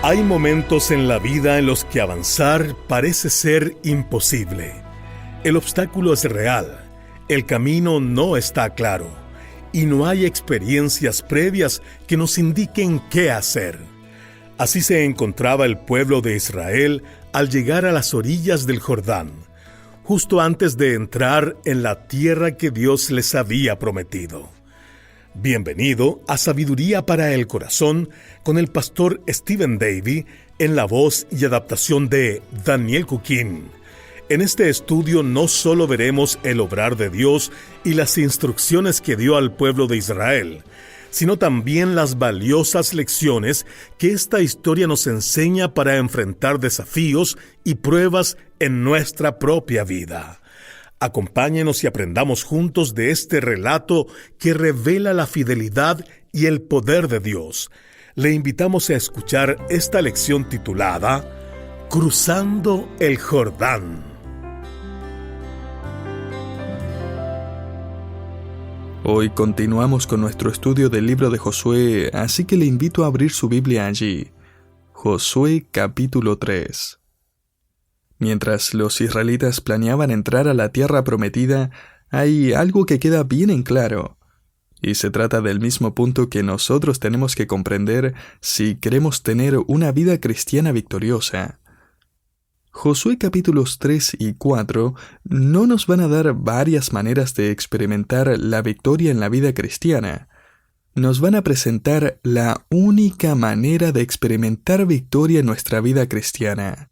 Hay momentos en la vida en los que avanzar parece ser imposible. El obstáculo es real, el camino no está claro y no hay experiencias previas que nos indiquen qué hacer. Así se encontraba el pueblo de Israel al llegar a las orillas del Jordán, justo antes de entrar en la tierra que Dios les había prometido. Bienvenido a Sabiduría para el Corazón con el pastor Stephen Davey en la voz y adaptación de Daniel Cuquín. En este estudio no solo veremos el obrar de Dios y las instrucciones que dio al pueblo de Israel, sino también las valiosas lecciones que esta historia nos enseña para enfrentar desafíos y pruebas en nuestra propia vida. Acompáñenos y aprendamos juntos de este relato que revela la fidelidad y el poder de Dios. Le invitamos a escuchar esta lección titulada Cruzando el Jordán. Hoy continuamos con nuestro estudio del libro de Josué, así que le invito a abrir su Biblia allí. Josué capítulo 3. Mientras los israelitas planeaban entrar a la tierra prometida, hay algo que queda bien en claro. Y se trata del mismo punto que nosotros tenemos que comprender si queremos tener una vida cristiana victoriosa. Josué capítulos 3 y 4 no nos van a dar varias maneras de experimentar la victoria en la vida cristiana. Nos van a presentar la única manera de experimentar victoria en nuestra vida cristiana.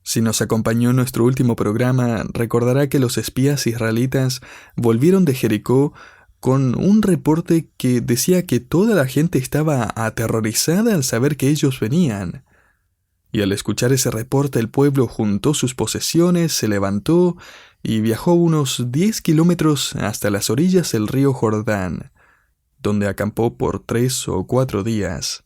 Si nos acompañó en nuestro último programa, recordará que los espías israelitas volvieron de Jericó con un reporte que decía que toda la gente estaba aterrorizada al saber que ellos venían. Y al escuchar ese reporte, el pueblo juntó sus posesiones, se levantó y viajó unos 10 kilómetros hasta las orillas del río Jordán, donde acampó por 3 o 4 días.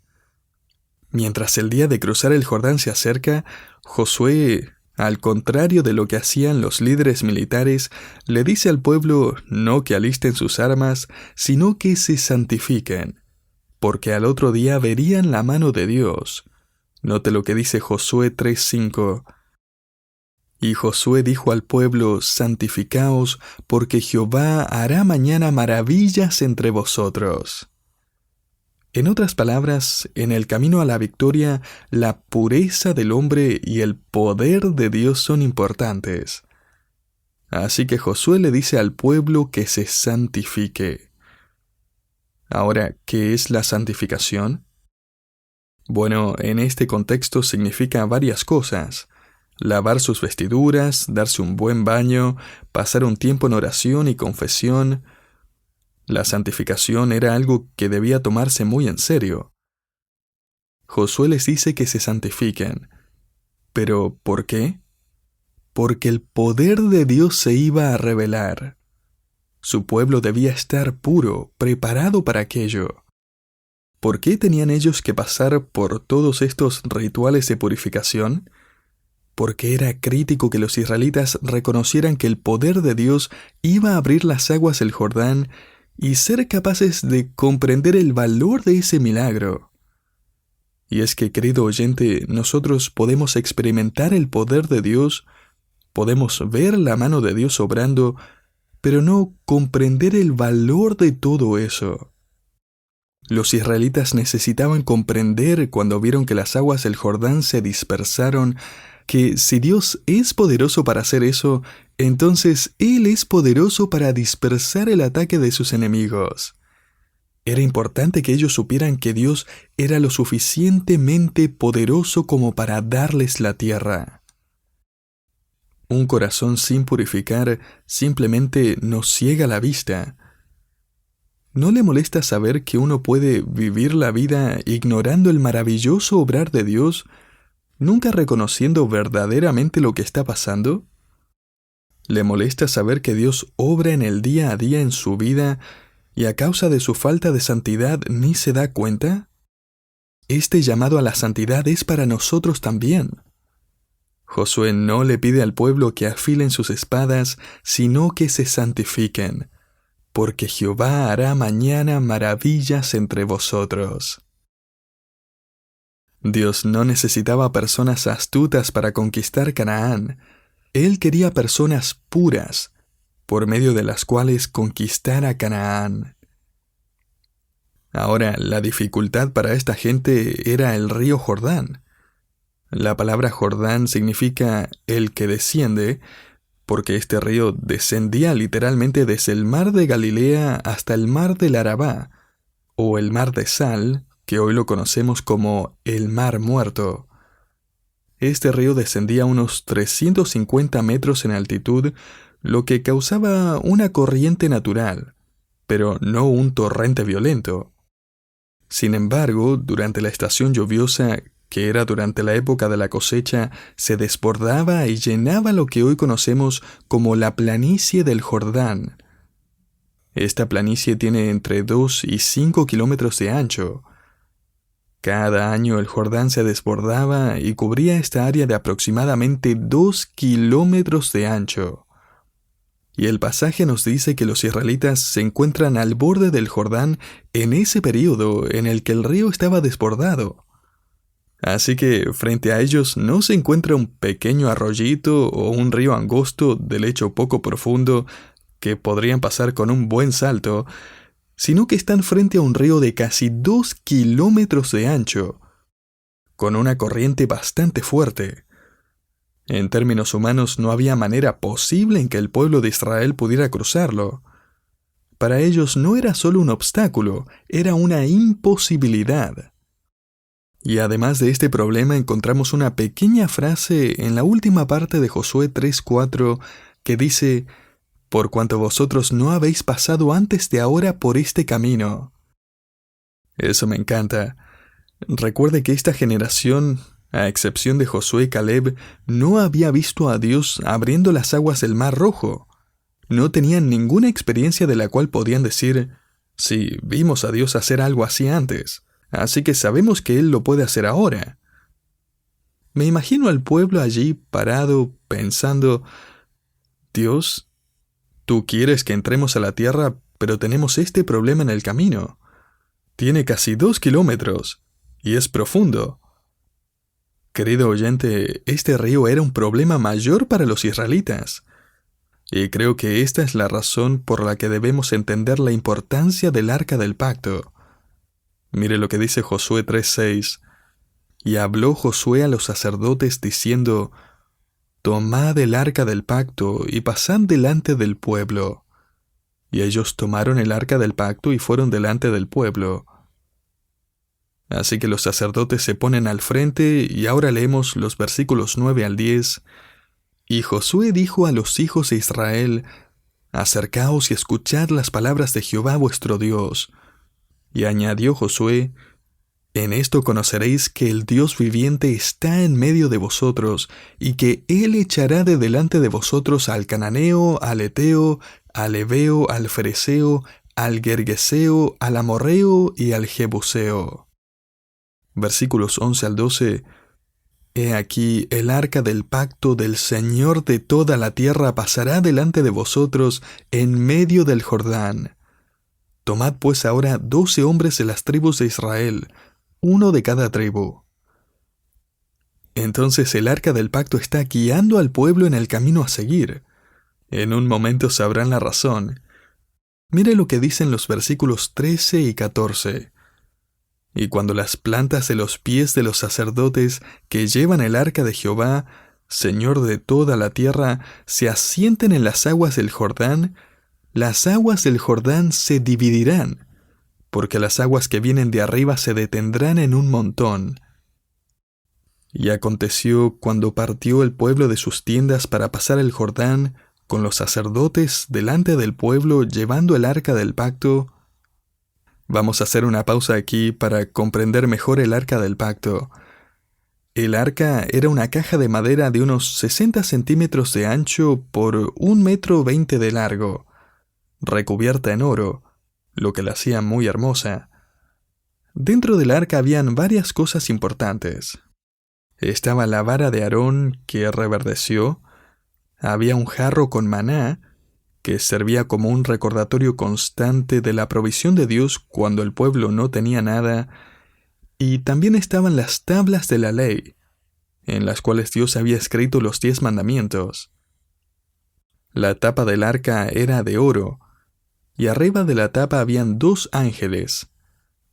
Mientras el día de cruzar el Jordán se acerca, Josué, al contrario de lo que hacían los líderes militares, le dice al pueblo no que alisten sus armas, sino que se santifiquen, porque al otro día verían la mano de Dios. Note lo que dice Josué 3:5. Y Josué dijo al pueblo, santificaos, porque Jehová hará mañana maravillas entre vosotros. En otras palabras, en el camino a la victoria, la pureza del hombre y el poder de Dios son importantes. Así que Josué le dice al pueblo que se santifique. Ahora, ¿qué es la santificación? Bueno, en este contexto significa varias cosas. Lavar sus vestiduras, darse un buen baño, pasar un tiempo en oración y confesión. La santificación era algo que debía tomarse muy en serio. Josué les dice que se santifiquen. ¿Pero por qué? Porque el poder de Dios se iba a revelar. Su pueblo debía estar puro, preparado para aquello. ¿Por qué tenían ellos que pasar por todos estos rituales de purificación? Porque era crítico que los israelitas reconocieran que el poder de Dios iba a abrir las aguas del Jordán y ser capaces de comprender el valor de ese milagro. Y es que, querido oyente, nosotros podemos experimentar el poder de Dios, podemos ver la mano de Dios obrando, pero no comprender el valor de todo eso. Los israelitas necesitaban comprender cuando vieron que las aguas del Jordán se dispersaron, que si Dios es poderoso para hacer eso, entonces Él es poderoso para dispersar el ataque de sus enemigos. Era importante que ellos supieran que Dios era lo suficientemente poderoso como para darles la tierra. Un corazón sin purificar simplemente nos ciega la vista. ¿No le molesta saber que uno puede vivir la vida ignorando el maravilloso obrar de Dios, nunca reconociendo verdaderamente lo que está pasando? ¿Le molesta saber que Dios obra en el día a día en su vida y a causa de su falta de santidad ni se da cuenta? Este llamado a la santidad es para nosotros también. Josué no le pide al pueblo que afilen sus espadas, sino que se santifiquen, porque Jehová hará mañana maravillas entre vosotros. Dios no necesitaba personas astutas para conquistar Canaán. Él quería personas puras, por medio de las cuales conquistar a Canaán. Ahora, la dificultad para esta gente era el río Jordán. La palabra Jordán significa el que desciende, porque este río descendía literalmente desde el mar de Galilea hasta el mar del Arabá, o el mar de Sal, que hoy lo conocemos como el Mar Muerto. Este río descendía unos 350 metros en altitud, lo que causaba una corriente natural, pero no un torrente violento. Sin embargo, durante la estación lluviosa, que era durante la época de la cosecha, se desbordaba y llenaba lo que hoy conocemos como la planicie del Jordán. Esta planicie tiene entre 2 y 5 kilómetros de ancho. Cada año el Jordán se desbordaba y cubría esta área de aproximadamente 2 kilómetros de ancho. Y el pasaje nos dice que los israelitas se encuentran al borde del Jordán en ese período en el que el río estaba desbordado. Así que frente a ellos no se encuentra un pequeño arroyito o un río angosto de lecho poco profundo que podrían pasar con un buen salto, sino que están frente a un río de casi 2 kilómetros de ancho, con una corriente bastante fuerte. En términos humanos, no había manera posible en que el pueblo de Israel pudiera cruzarlo. Para ellos no era solo un obstáculo, era una imposibilidad. Y además de este problema encontramos una pequeña frase en la última parte de Josué 3:4 que dice: «Por cuanto vosotros no habéis pasado antes de ahora por este camino». Eso me encanta. Recuerde que esta generación, a excepción de Josué y Caleb, no había visto a Dios abriendo las aguas del Mar Rojo. No tenían ninguna experiencia de la cual podían decir: «Sí, vimos a Dios hacer algo así antes, así que sabemos que Él lo puede hacer ahora». Me imagino al pueblo allí parado, pensando: «Dios, tú quieres que entremos a la tierra, pero tenemos este problema en el camino. Tiene casi 2 kilómetros, y es profundo». Querido oyente, este río era un problema mayor para los israelitas. Y creo que esta es la razón por la que debemos entender la importancia del Arca del Pacto. Mire lo que dice Josué 3:6. «Y habló Josué a los sacerdotes diciendo: Tomad el Arca del Pacto y pasad delante del pueblo. Y ellos tomaron el Arca del Pacto y fueron delante del pueblo». Así que los sacerdotes se ponen al frente y ahora leemos los versículos 9 al 10. «Y Josué dijo a los hijos de Israel: Acercaos y escuchad las palabras de Jehová vuestro Dios. Y añadió Josué: En esto conoceréis que el Dios viviente está en medio de vosotros, y que Él echará de delante de vosotros al cananeo, al eteo, al heveo, al fereceo, al gergeseo, al amorreo y al jebuseo». Versículos 11 al 12. «He aquí el arca del pacto del Señor de toda la tierra pasará delante de vosotros en medio del Jordán. Tomad pues ahora 12 hombres de las tribus de Israel, uno de cada tribu». Entonces el arca del pacto está guiando al pueblo en el camino a seguir. En un momento sabrán la razón. Mire lo que dicen los versículos 13 y 14. «Y cuando las plantas de los pies de los sacerdotes que llevan el arca de Jehová, Señor de toda la tierra, se asienten en las aguas del Jordán, las aguas del Jordán se dividirán, porque las aguas que vienen de arriba se detendrán en un montón». Y aconteció cuando partió el pueblo de sus tiendas para pasar el Jordán, con los sacerdotes delante del pueblo llevando el arca del pacto. Vamos a hacer una pausa aquí para comprender mejor el arca del pacto. El arca era una caja de madera de unos 60 centímetros de ancho por 1,20 metros de largo, recubierta en oro, lo que la hacía muy hermosa. Dentro del arca habían varias cosas importantes. Estaba la vara de Aarón que reverdeció, había un jarro con maná, que servía como un recordatorio constante de la provisión de Dios cuando el pueblo no tenía nada, Y también estaban las tablas de la ley, en las cuales Dios había escrito los 10 mandamientos. La tapa del arca era de oro, y arriba de la tapa habían 2 ángeles,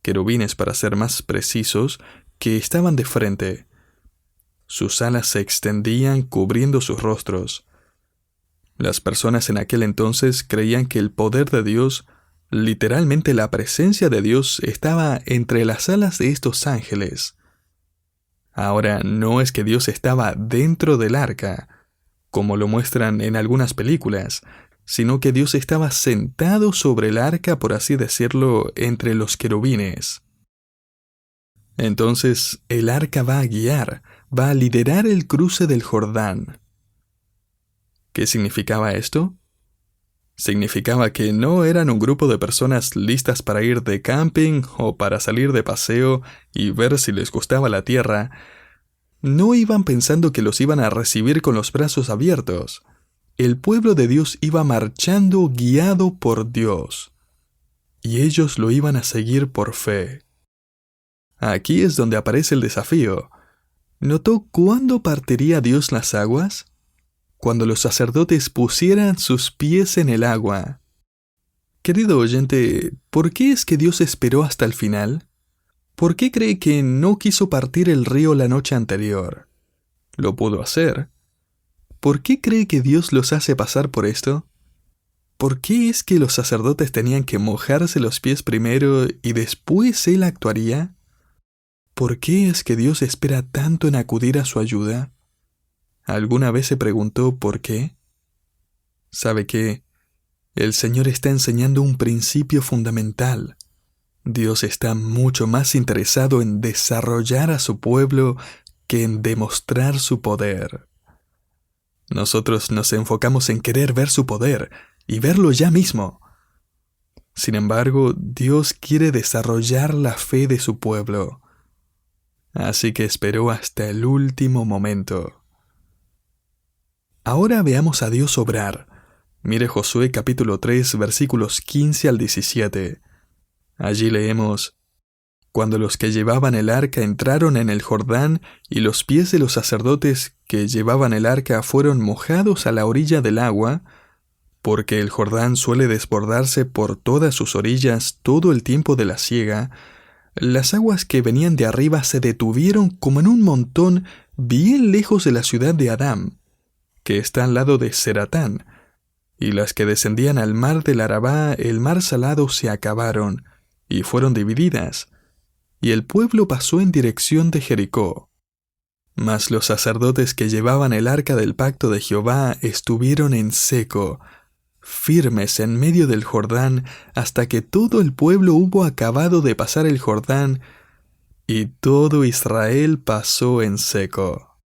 querubines para ser más precisos, que estaban de frente. Sus alas se extendían cubriendo sus rostros. Las personas en aquel entonces creían que el poder de Dios, literalmente la presencia de Dios, estaba entre las alas de estos ángeles. Ahora, no es que Dios estaba dentro del arca, como lo muestran en algunas películas, sino que Dios estaba sentado sobre el arca, por así decirlo, entre los querubines. Entonces, el arca va a guiar, va a liderar el cruce del Jordán. ¿Qué significaba esto? Significaba que no eran un grupo de personas listas para ir de camping o para salir de paseo y ver si les gustaba la tierra. No iban pensando que los iban a recibir con los brazos abiertos. El pueblo de Dios iba marchando guiado por Dios, y ellos lo iban a seguir por fe. Aquí es donde aparece el desafío. ¿Notó cuándo partiría Dios las aguas? Cuando los sacerdotes pusieran sus pies en el agua. Querido oyente, ¿por qué es que Dios esperó hasta el final? ¿Por qué cree que no quiso partir el río la noche anterior? Lo pudo hacer. ¿Por qué cree que Dios los hace pasar por esto? ¿Por qué es que los sacerdotes tenían que mojarse los pies primero y después Él actuaría? ¿Por qué es que Dios espera tanto en acudir a su ayuda? ¿Alguna vez se preguntó por qué? ¿Sabe qué? El Señor está enseñando un principio fundamental. Dios está mucho más interesado en desarrollar a su pueblo que en demostrar su poder. Nosotros nos enfocamos en querer ver su poder y verlo ya mismo. Sin embargo, Dios quiere desarrollar la fe de su pueblo. Así que esperó hasta el último momento. Ahora veamos a Dios obrar. Mire Josué capítulo 3, versículos 15 al 17. Allí leemos: Cuando los que llevaban el arca entraron en el Jordán, y los pies de los sacerdotes que llevaban el arca fueron mojados a la orilla del agua, porque el Jordán suele desbordarse por todas sus orillas todo el tiempo de la siega, las aguas que venían de arriba se detuvieron como en un montón bien lejos de la ciudad de Adam, que está al lado de Zeratán, y las que descendían al mar del Arabá, el mar salado, se acabaron, y fueron divididas, y el pueblo pasó en dirección de Jericó. Mas los sacerdotes que llevaban el arca del pacto de Jehová estuvieron en seco, firmes en medio del Jordán, hasta que todo el pueblo hubo acabado de pasar el Jordán, y todo Israel pasó en seco.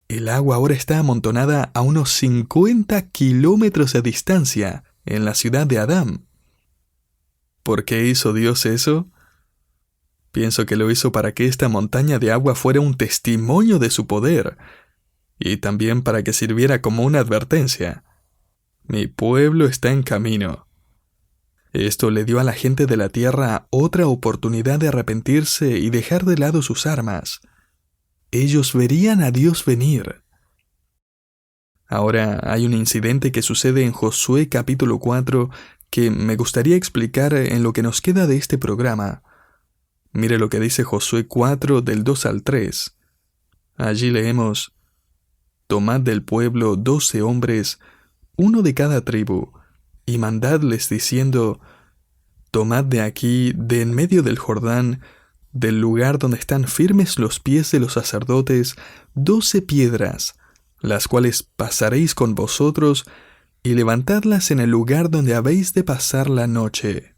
El agua ahora está amontonada a unos 50 kilómetros de distancia, en la ciudad de Adam. ¿Por qué hizo Dios eso? Pienso que lo hizo para que esta montaña de agua fuera un testimonio de su poder, y también para que sirviera como una advertencia. Mi pueblo está en camino. Esto le dio a la gente de la tierra otra oportunidad de arrepentirse y dejar de lado sus armas. Ellos verían a Dios venir. Ahora hay un incidente que sucede en Josué capítulo 4 que me gustaría explicar en lo que nos queda de este programa. Mire lo que dice Josué 4 del 2 al 3. Allí leemos: Tomad del pueblo 12 hombres, uno de cada tribu, y mandadles diciendo: Tomad de aquí, de en medio del Jordán, del lugar donde están firmes los pies de los sacerdotes, 12 piedras, las cuales pasaréis con vosotros, y levantadlas en el lugar donde habéis de pasar la noche.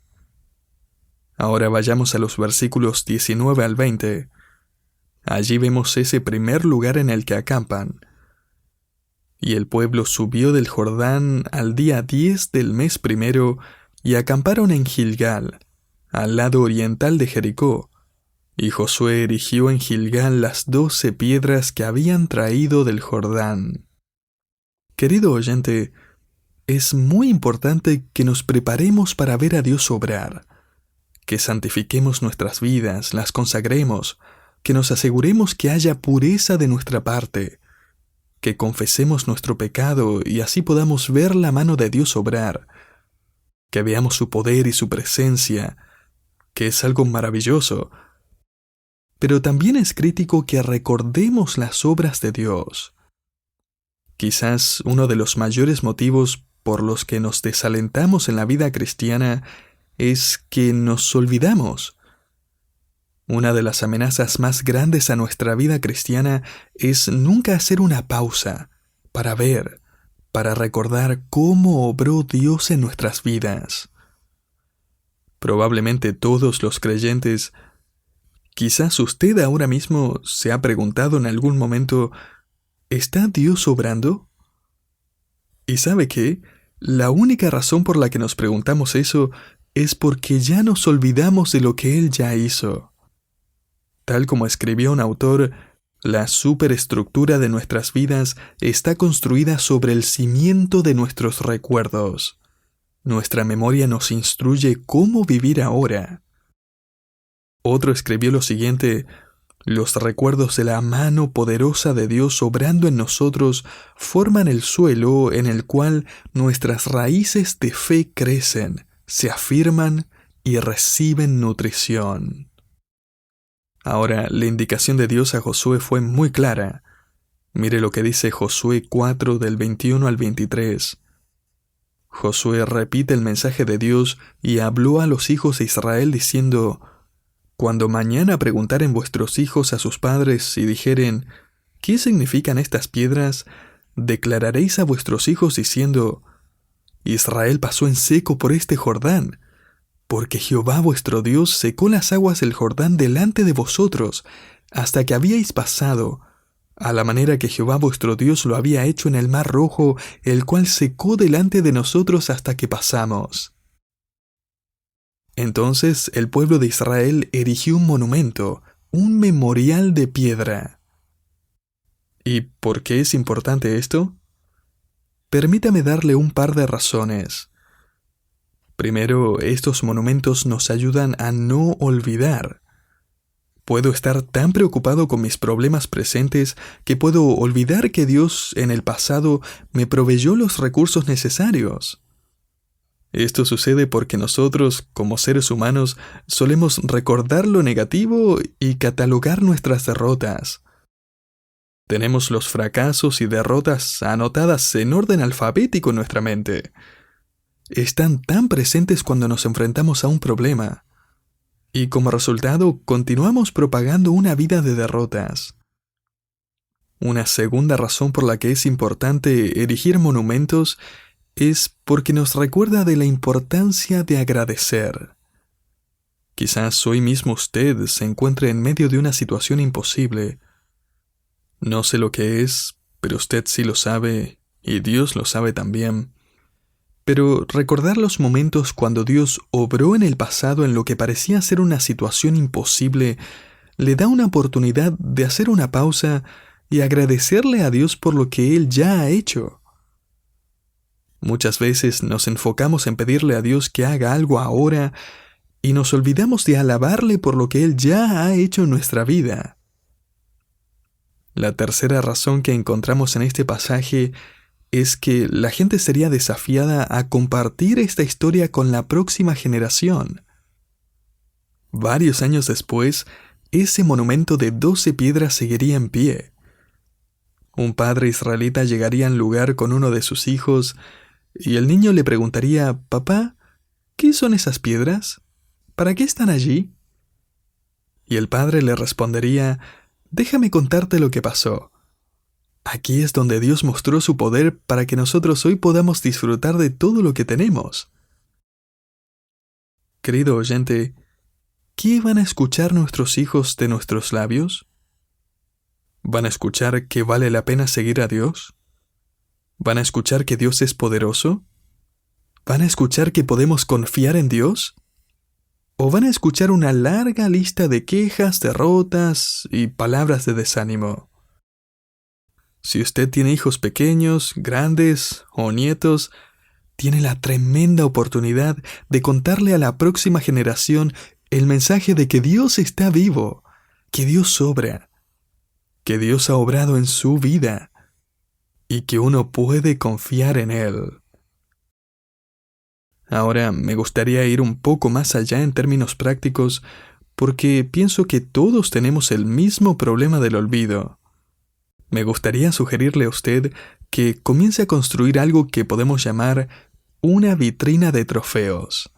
Ahora vayamos a los versículos 19 al 20. Allí vemos ese primer lugar en el que acampan. Y el pueblo subió del Jordán al día 10 del mes primero, y acamparon en Gilgal, al lado oriental de Jericó. Y Josué erigió en Gilgal las 12 piedras que habían traído del Jordán. Querido oyente, es muy importante que nos preparemos para ver a Dios obrar, que santifiquemos nuestras vidas, las consagremos, que nos aseguremos que haya pureza de nuestra parte, que confesemos nuestro pecado y así podamos ver la mano de Dios obrar, que veamos su poder y su presencia, que es algo maravilloso. Pero también es crítico que recordemos las obras de Dios. Quizás uno de los mayores motivos por los que nos desalentamos en la vida cristiana es que nos olvidamos. Una de las amenazas más grandes a nuestra vida cristiana es nunca hacer una pausa para ver, para recordar cómo obró Dios en nuestras vidas. Probablemente todos los creyentes, quizás usted ahora mismo se ha preguntado en algún momento, ¿está Dios obrando? ¿Y sabe qué? La única razón por la que nos preguntamos eso es porque ya nos olvidamos de lo que Él ya hizo. Tal como escribió un autor, la superestructura de nuestras vidas está construida sobre el cimiento de nuestros recuerdos. Nuestra memoria nos instruye cómo vivir ahora. Otro escribió lo siguiente: los recuerdos de la mano poderosa de Dios obrando en nosotros forman el suelo en el cual nuestras raíces de fe crecen, se afirman y reciben nutrición. Ahora, la indicación de Dios a Josué fue muy clara. Mire lo que dice Josué 4 del 21 al 23. Josué repite el mensaje de Dios y habló a los hijos de Israel diciendo: cuando mañana preguntaren vuestros hijos a sus padres y dijeren, ¿qué significan estas piedras?, declararéis a vuestros hijos diciendo: Israel pasó en seco por este Jordán, porque Jehová vuestro Dios secó las aguas del Jordán delante de vosotros, hasta que habíais pasado, a la manera que Jehová vuestro Dios lo había hecho en el mar Rojo, el cual secó delante de nosotros hasta que pasamos. Entonces el pueblo de Israel erigió un monumento, un memorial de piedra. ¿Y por qué es importante esto? Permítame darle un par de razones. Primero, estos monumentos nos ayudan a no olvidar. Puedo estar tan preocupado con mis problemas presentes que puedo olvidar que Dios en el pasado me proveyó los recursos necesarios. Esto sucede porque nosotros, como seres humanos, solemos recordar lo negativo y catalogar nuestras derrotas. Tenemos los fracasos y derrotas anotadas en orden alfabético en nuestra mente. Están tan presentes cuando nos enfrentamos a un problema. Y como resultado, continuamos propagando una vida de derrotas. Una segunda razón por la que es importante erigir monumentos es porque nos recuerda de la importancia de agradecer. Quizás hoy mismo usted se encuentre en medio de una situación imposible. No sé lo que es, pero usted sí lo sabe, y Dios lo sabe también. Pero recordar los momentos cuando Dios obró en el pasado en lo que parecía ser una situación imposible, le da una oportunidad de hacer una pausa y agradecerle a Dios por lo que Él ya ha hecho. Muchas veces nos enfocamos en pedirle a Dios que haga algo ahora y nos olvidamos de alabarle por lo que Él ya ha hecho en nuestra vida. La tercera razón que encontramos en este pasaje es que la gente sería desafiada a compartir esta historia con la próxima generación. Varios años después, ese monumento de 12 piedras seguiría en pie. Un padre israelita llegaría al lugar con uno de sus hijos y el niño le preguntaría: «Papá, ¿qué son esas piedras? ¿Para qué están allí?» Y el padre le respondería: «Déjame contarte lo que pasó. Aquí es donde Dios mostró su poder para que nosotros hoy podamos disfrutar de todo lo que tenemos». Querido oyente, ¿qué van a escuchar nuestros hijos de nuestros labios? ¿Van a escuchar que vale la pena seguir a Dios? ¿Van a escuchar que Dios es poderoso? ¿Van a escuchar que podemos confiar en Dios? ¿O van a escuchar una larga lista de quejas, derrotas y palabras de desánimo? Si usted tiene hijos pequeños, grandes o nietos, tiene la tremenda oportunidad de contarle a la próxima generación el mensaje de que Dios está vivo, que Dios obra, que Dios ha obrado en su vida y que uno puede confiar en Él. Ahora me gustaría ir un poco más allá en términos prácticos porque pienso que todos tenemos el mismo problema del olvido. Me gustaría sugerirle a usted que comience a construir algo que podemos llamar una vitrina de trofeos.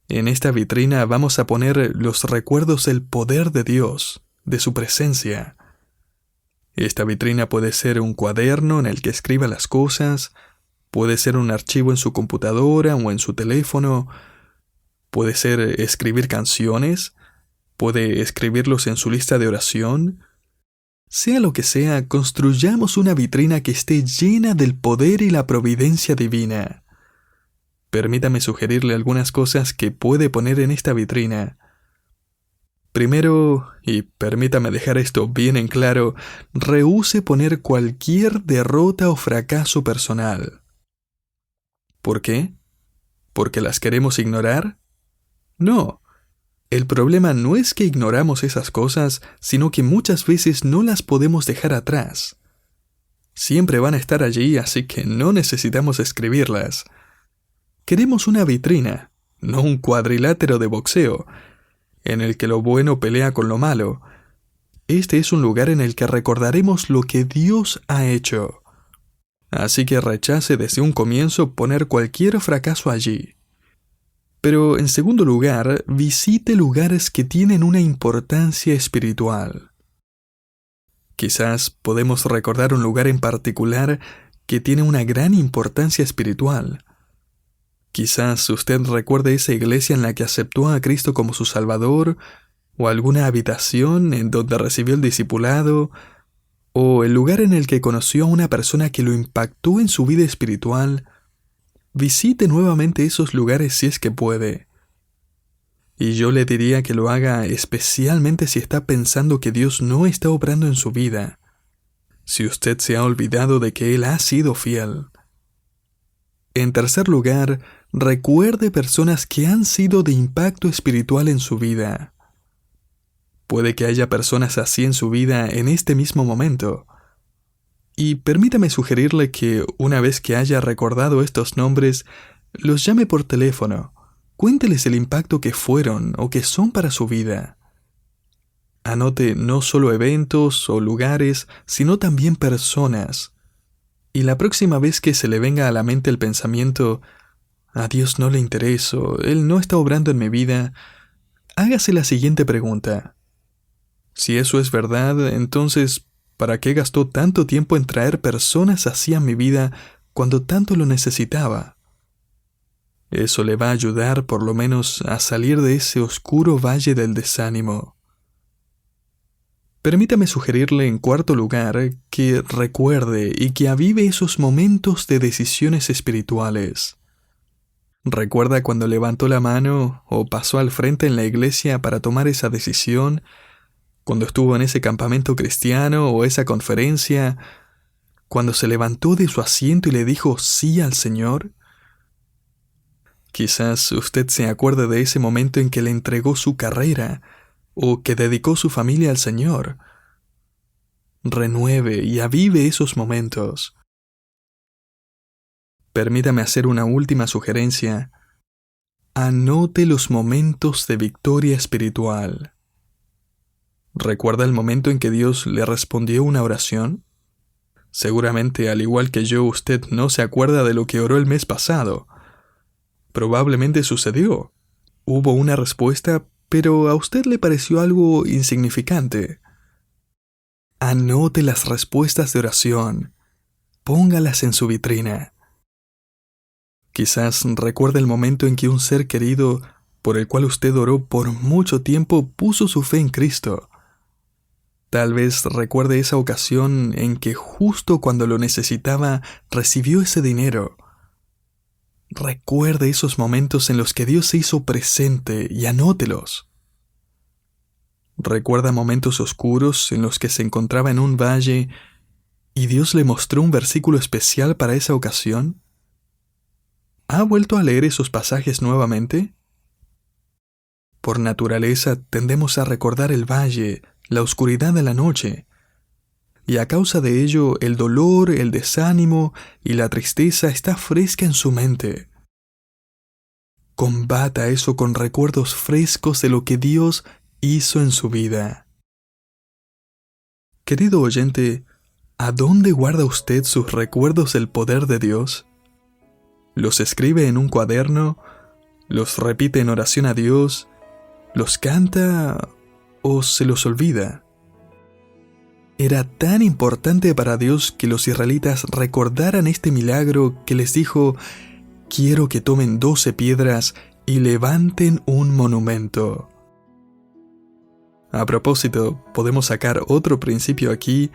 En esta vitrina vamos a poner los recuerdos del poder de Dios, de su presencia. Esta vitrina puede ser un cuaderno en el que escriba las cosas, puede ser un archivo en su computadora o en su teléfono, puede ser escribir canciones, puede escribirlos en su lista de oración. Sea lo que sea, construyamos una vitrina que esté llena del poder y la providencia divina. Permítame sugerirle algunas cosas que puede poner en esta vitrina. Primero, y permítame dejar esto bien en claro, rehúse poner cualquier derrota o fracaso personal. ¿Por qué? ¿Porque las queremos ignorar? No. El problema no es que ignoramos esas cosas, sino que muchas veces no las podemos dejar atrás. Siempre van a estar allí, así que no necesitamos escribirlas. Queremos una vitrina, no un cuadrilátero de boxeo, en el que lo bueno pelea con lo malo. Este es un lugar en el que recordaremos lo que Dios ha hecho. Así que rechace desde un comienzo poner cualquier fracaso allí. Pero en segundo lugar, visite lugares que tienen una importancia espiritual. Quizás podemos recordar un lugar en particular que tiene una gran importancia espiritual. Quizás usted recuerde esa iglesia en la que aceptó a Cristo como su Salvador, o alguna habitación en donde recibió el discipulado, o el lugar en el que conoció a una persona que lo impactó en su vida espiritual. Visite nuevamente esos lugares si es que puede. Y yo le diría que lo haga especialmente si está pensando que Dios no está obrando en su vida, si usted se ha olvidado de que Él ha sido fiel. En tercer lugar, recuerde personas que han sido de impacto espiritual en su vida. Puede que haya personas así en su vida en este mismo momento. Y permítame sugerirle que una vez que haya recordado estos nombres, los llame por teléfono, cuénteles el impacto que fueron o que son para su vida. Anote no solo eventos o lugares, sino también personas. Y la próxima vez que se le venga a la mente el pensamiento, a Dios no le intereso, Él no está obrando en mi vida, hágase la siguiente pregunta. Si eso es verdad, entonces, ¿para qué gastó tanto tiempo en traer personas así a mi vida cuando tanto lo necesitaba? Eso le va a ayudar por lo menos a salir de ese oscuro valle del desánimo. Permítame sugerirle en cuarto lugar que recuerde y que avive esos momentos de decisiones espirituales. ¿Recuerda cuando levantó la mano o pasó al frente en la iglesia para tomar esa decisión? Cuando estuvo en ese campamento cristiano o esa conferencia, cuando se levantó de su asiento y le dijo sí al Señor. Quizás usted se acuerde de ese momento en que le entregó su carrera o que dedicó su familia al Señor. Renueve y avive esos momentos. Permítame hacer una última sugerencia. Anote los momentos de victoria espiritual. ¿Recuerda el momento en que Dios le respondió una oración? Seguramente, al igual que yo, usted no se acuerda de lo que oró el mes pasado. Probablemente sucedió. Hubo una respuesta, pero a usted le pareció algo insignificante. Anote las respuestas de oración. Póngalas en su vitrina. Quizás recuerde el momento en que un ser querido, por el cual usted oró por mucho tiempo, puso su fe en Cristo. Tal vez recuerde esa ocasión en que justo cuando lo necesitaba, recibió ese dinero. Recuerde esos momentos en los que Dios se hizo presente y anótelos. Recuerda momentos oscuros en los que se encontraba en un valle y Dios le mostró un versículo especial para esa ocasión. ¿Ha vuelto a leer esos pasajes nuevamente? Por naturaleza tendemos a recordar el valle, la oscuridad de la noche, y a causa de ello el dolor, el desánimo y la tristeza está fresca en su mente. Combata eso con recuerdos frescos de lo que Dios hizo en su vida. Querido oyente, ¿a dónde guarda usted sus recuerdos del poder de Dios? ¿Los escribe en un cuaderno? ¿Los repite en oración a Dios? ¿Los canta o se los olvida? Era tan importante para Dios que los israelitas recordaran este milagro que les dijo: quiero que tomen 12 piedras y levanten un monumento. A propósito, podemos sacar otro principio aquí,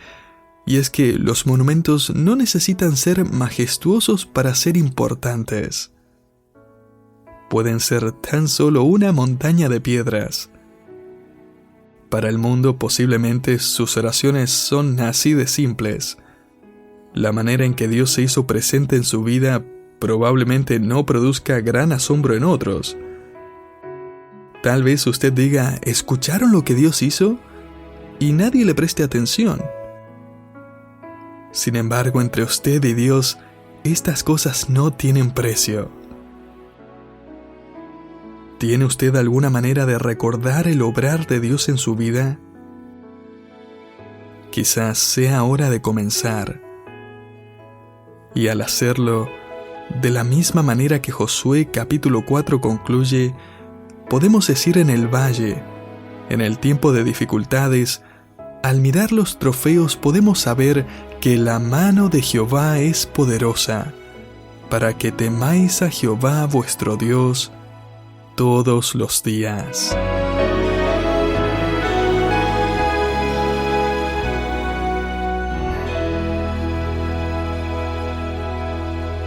y es que los monumentos no necesitan ser majestuosos para ser importantes. Pueden ser tan solo una montaña de piedras. Para el mundo posiblemente sus oraciones son así de simples. La manera en que Dios se hizo presente en su vida probablemente no produzca gran asombro en otros. Tal vez usted diga: ¿escucharon lo que Dios hizo? Y nadie le preste atención. Sin embargo, entre usted y Dios, estas cosas no tienen precio. ¿Tiene usted alguna manera de recordar el obrar de Dios en su vida? Quizás sea hora de comenzar. Y al hacerlo, de la misma manera que Josué capítulo 4 concluye, podemos decir en el valle, en el tiempo de dificultades, al mirar los trofeos podemos saber que la mano de Jehová es poderosa, para que temáis a Jehová vuestro Dios todos los días.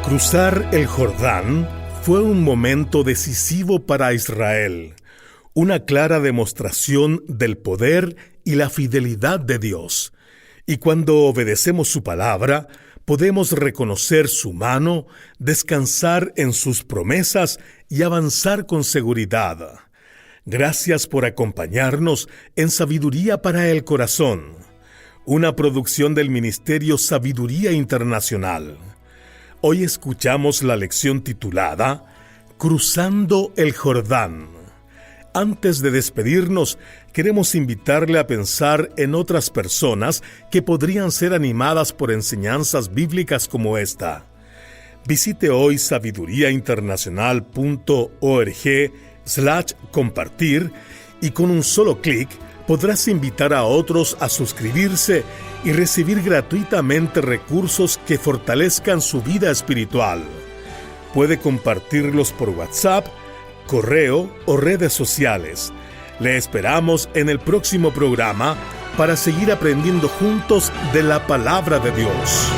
Cruzar el Jordán fue un momento decisivo para Israel, una clara demostración del poder y la fidelidad de Dios. Y cuando obedecemos su palabra, podemos reconocer su mano, descansar en sus promesas y avanzar con seguridad. Gracias por acompañarnos en Sabiduría para el Corazón, una producción del Ministerio Sabiduría Internacional. Hoy escuchamos la lección titulada Cruzando el Jordán. Antes de despedirnos, queremos invitarle a pensar en otras personas que podrían ser animadas por enseñanzas bíblicas como esta. Visite hoy sabiduriainternacional.org/compartir y con un solo clic podrás invitar a otros a suscribirse y recibir gratuitamente recursos que fortalezcan su vida espiritual. Puede compartirlos por WhatsApp, correo o redes sociales. Le esperamos en el próximo programa para seguir aprendiendo juntos de la palabra de Dios.